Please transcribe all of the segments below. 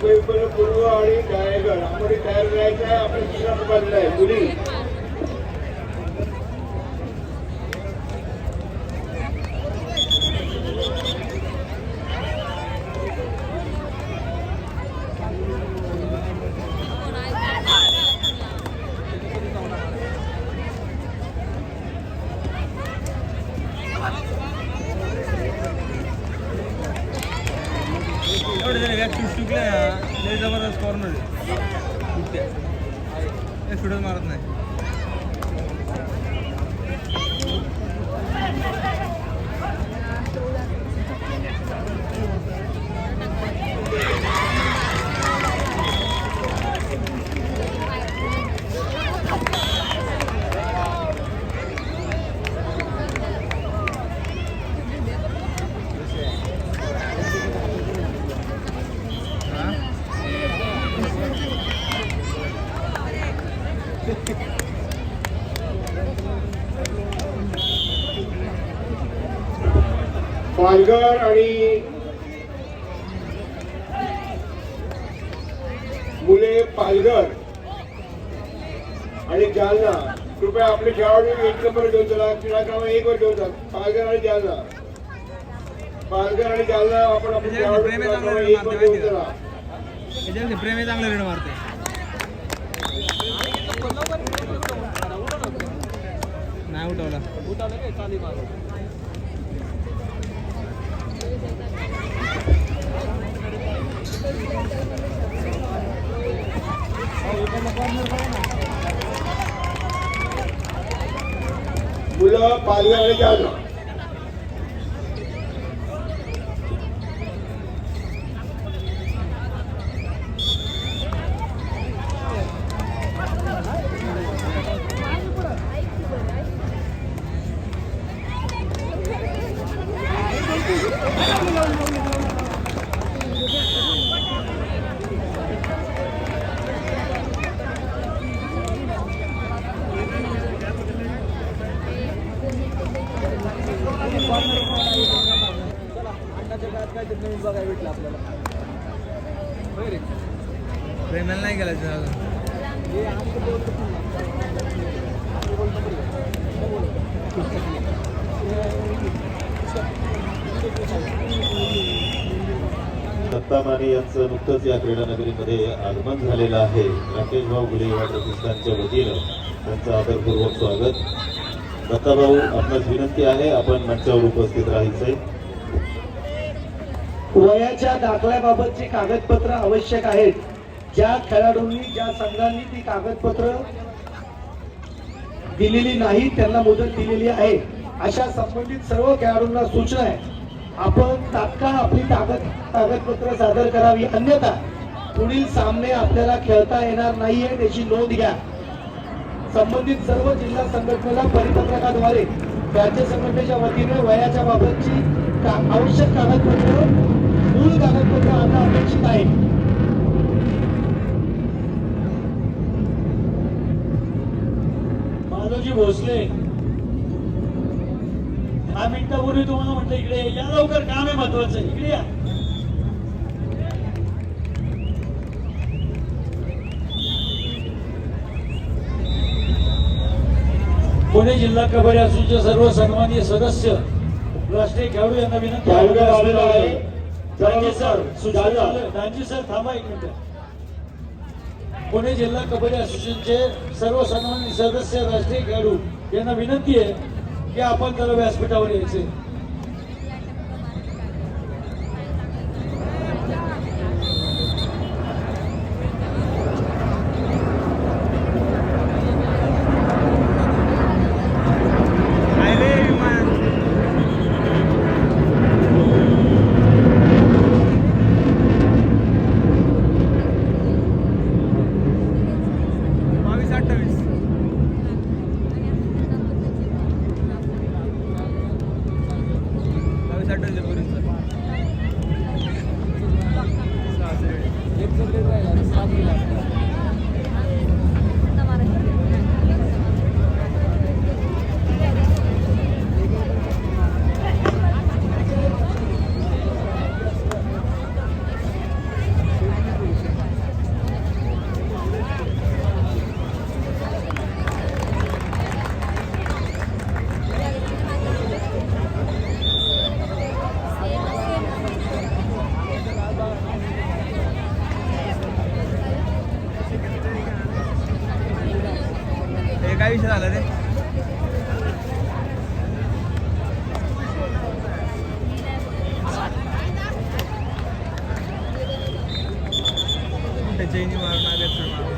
मुंबई पूर्व आणि रायगड आपण तयार करायचं आहे. आपण दुसरा प्रकार आहे मुली जबरदस्त कॉर्नर सुटत मारत नाही. पालघर आणि मुले पालघर आणि जालना कृपया आपले खेळाडू 1 नंबर घेऊन चला. क्रीडा क्रमांक 1 वर घेऊन जा. पालघर आणि जालना आपण आपले खेळाडू क्रीडा क्रमांक 1 वर घेऊन चला. प्रेम चांगलं रीड मारते. नाही उठवला मुलं पालघर आणि जालना प्रेमाला नाही गेला दत्ता माने यांचं नुकतंच या क्रीडा नगरीमध्ये आगमन झालेलं आहे. राकेश भाऊ गुले युवा प्रतिष्ठानच्या वतीनं त्यांचं आदरपूर्वक स्वागत. दत्ताभाऊ आपणास विनंती आहे आपण मंचावर उपस्थित राहायचंय. वयाच्या दाखल्याबाबतची कागदपत्र आवश्यक आहेत. ज्या खेळाडूंनी ज्या संघांनी ती कागदपत्र दिलेली नाही त्यांना मुदत दिलेली आहे. अशा संबंधित सर्व खेळाडूंना सूचना आहे आपण तात्काळ आपली कागदपत्र सादर करावी, अन्यथा पुढील सामने आपल्याला खेळता येणार नाहीये त्याची नोंद घ्या. संबंधित सर्व जिल्हा संघटनेला परिपत्रकाद्वारे राज्य संघटनेच्या वतीने वयाच्या बाबतची आवश्यक कागदपत्र मूळ कागदपत्र आणणं अपेक्षित आहे. माधवजी भोसले 10 मिनिटापूर्वी तुम्हाला म्हटलं इकडे या लवकर, काम आहे महत्वाचं, इकडे या. पुणे जिल्हा कबड्डी असोसिएशनचे सर्व सन्माननीय सदस्य राष्ट्रीय खेळाडू यांना विनंती आहे. दानजी सर थांबा एक मिनिट. पुणे जिल्हा कबड्डी असोसिएशनचे सर्व सन्माननीय सदस्य राष्ट्रीय खेळाडू यांना विनंती आहे की आपण त्याला व्यासपीठावर यायचे. विषय झाला रे? जैनी मारून आले तर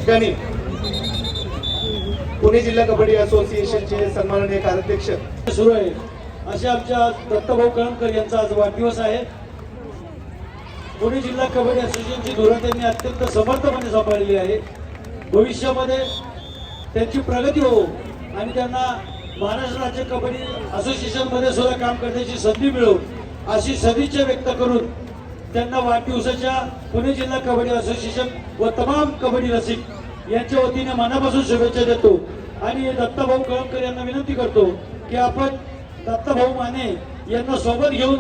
ठिकाणी पुणे जिल्हा कबड्डी असोसिएशनचे सन्माननीय कार्याध्यक्ष सुरू आहे असे आमच्या दत्तभाऊ कळमकर यांचा आज वाढदिवस आहे. पुणे जिल्हा कबड्डी असोसिएशनची धोरण त्यांनी अत्यंत समर्थपणे सांभाळलेली आहे. भविष्यामध्ये त्यांची प्रगती हो आणि त्यांना महाराष्ट्र राज्य कबड्डी असोसिएशनमध्ये सुद्धा काम करण्याची संधी मिळो अशी सदिच्छा व्यक्त करून त्यांना वाढदिवसाच्या पुणे जिल्हा कबड्डी असोसिएशन व तमाम कबड्डी रसिक यांच्या वतीने मनापासून शुभेच्छा देतो आणि दत्तभाऊ कळमकर यांना विनंती करतो की आपण दत्तभाऊ माने यांना सोबत घेऊन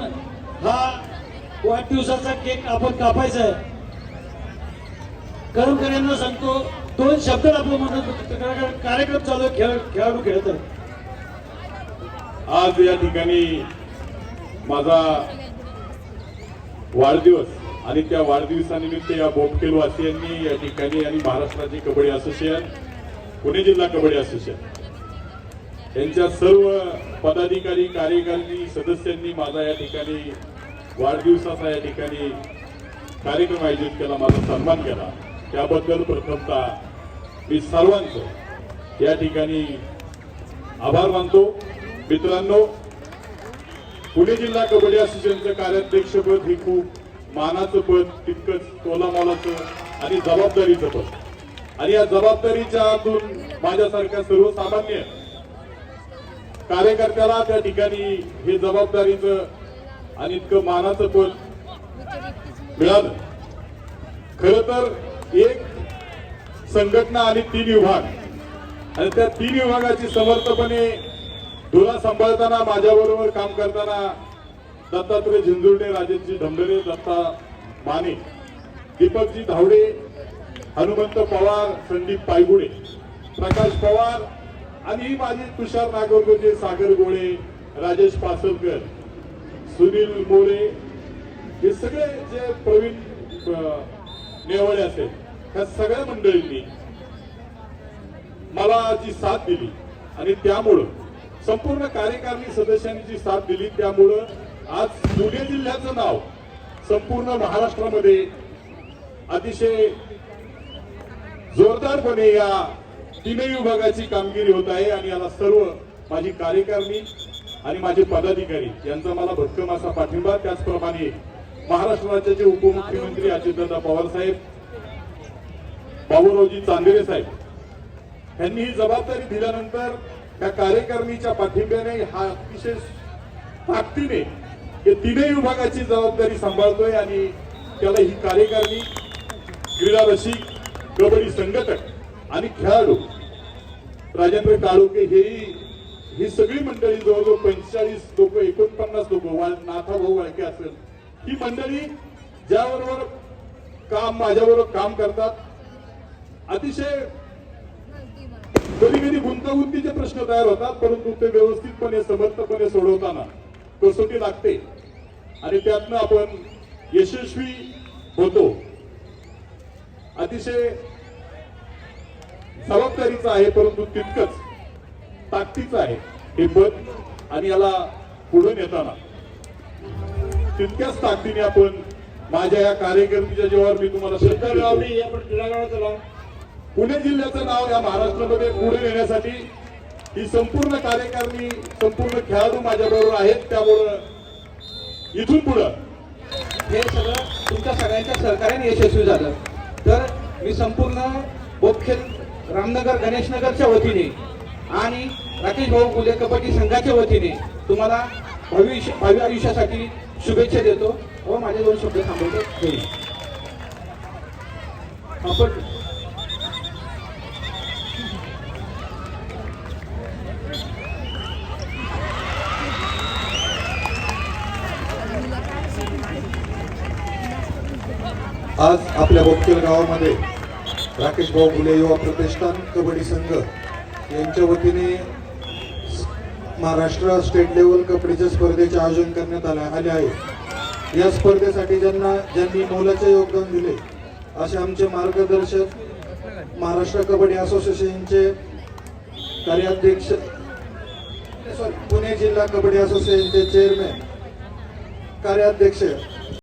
हा वाढदिवसाचा केक आपण कापायचा आहे. कळमकर यांना सांगतो 2 शब्द आपलं म्हणून कार्यक्रम चालू आहे, खेळाडू खेळत आहे. आज या ठिकाणी माझा वाढदिवस आणि त्या वाढदिवसानिमित्त या बोपखेल वासियांनी या ठिकाणी आणि महाराष्ट्र राज्य कबड्डी असोसिएशन पुणे जिल्हा कबड्डी असोसिएशन यांच्या सर्व पदाधिकारी कार्यकारिणी सदस्यांनी माझा या ठिकाणी वाढदिवसाचा या ठिकाणी कार्यक्रम आयोजित केला, माझा सन्मान केला. त्याबद्दल प्रथमतः मी सर्वांचं या ठिकाणी आभार मानतो. मित्रांनो, पुणे जिल्हा कबड्डी असोसिएशनचं कार्याध्यक्षपद हे खूप मानाचं पद, तितकंच तोलामोलाचं आणि जबाबदारीचं पद. आणि या जबाबदारीच्या आतून माझ्यासारख्या सर्वसामान्य कार्यकर्त्याला त्या ठिकाणी हे जबाबदारीचं आणि इतकं मानाचं पद मिळालं. खरं तर एक संघटना आणि 3 विभाग आणि त्या 3 विभागाची समर्थपणे धुरा सांभाळताना माझ्याबरोबर काम करताना दत्तात्रय झिंजुर्डे, राजेशजी ढमढरे, दत्ता माने, दीपकजी धावडे, हनुमंत पवार, संदीप पायगुडे, प्रकाश पवार आणि माझे तुषार नागरगोजे, सागर गोळे, राजेश पासलकर, सुनील मोरे, हे सगळे जे प्रवीण नेवळे असेल ह्या सगळ्या मंडळींनी मला जी साथ दिली आणि त्यामुळं संपूर्ण कार्यकारिणी सदस्यांनी जी साथ दिली त्यामुळं आज पुणे जिल्ह्याचं नाव संपूर्ण महाराष्ट्रामध्ये अतिशय जोरदारपणे या 3 विभागाची कामगिरी होत आहे. आणि याला सर्व माझी कार्यकारिणी आणि माझे पदाधिकारी यांचा मला भक्कम असा पाठिंबा. त्याचप्रमाणे महाराष्ट्र राज्याचे उपमुख्यमंत्री अजितदादा पवार साहेब, बाबूरावजी चांदेरे साहेब यांनी ही जबाबदारी दिल्यानंतर त्या कार्यकारिणीच्या पाठिंब्याने हा अतिशय ताकदीने हे 3 विभागाची जबाबदारी सांभाळतोय. आणि त्याला ही कार्यकारिणी, क्रीडा रसिक, कबड्डी संघटक आणि खेळाडू, राजेंद्र काळोखे ही सगळी मंडळी, जवळजवळ 45 लोक, 49 लोक, नाथाभाऊ वाळके असेल, ही मंडळी ज्याबरोबर माझ्याबरोबर काम करतात. अतिशय कधी कधी गुंतागुंतीचे प्रश्न तयार होतात, परंतु ते व्यवस्थितपणे समर्थपणे सोडवताना कसोटी लागते आणि त्यातनं आपण यशस्वी होतो. अतिशय जबाबदारीचं आहे परंतु तितकंच ताकदीचं आहे हे पद. आणि याला पुढे नेताना तितक्याच ताकदीने आपण माझ्या या कार्यकर्त्याच्या जेव्हा मी तुम्हाला पुणे जिल्ह्याचं नाव या महाराष्ट्रामध्ये पुढे नेण्यासाठी ही संपूर्ण कार्यकारिणी, संपूर्ण खेळाडू माझ्याबरोबर आहेत. त्यामुळं इथून पुढं हे सगळं तुमच्या सगळ्यांच्या सहकार्याने यशस्वी झालं. तर मी संपूर्ण बोपखेल, रामनगर, गणेशनगरच्या वतीने आणि राकेश भाऊ गुले कबड्डी संघाच्या वतीने तुम्हाला भावी आयुष्यासाठी शुभेच्छा देतो व माझे 2 शब्द थांबवतो. जय हिंद. आपण आज आपल्या बोपखेल गावामध्ये राकेश भाऊ गुले युवा प्रतिष्ठान कबड्डी संघ यांच्या वतीने महाराष्ट्र स्टेट लेवल कबड्डीच्या स्पर्धेचे आयोजन करण्यात आले आहे. या स्पर्धेसाठी ज्यांनी मोलाचे योगदान दिले असे आमचे मार्गदर्शक महाराष्ट्र कबड्डी असोसिएशनचे कार्याध्यक्ष पुणे जिल्हा कबड्डी असोसिएशनचे चेअरमॅन कार्याध्यक्ष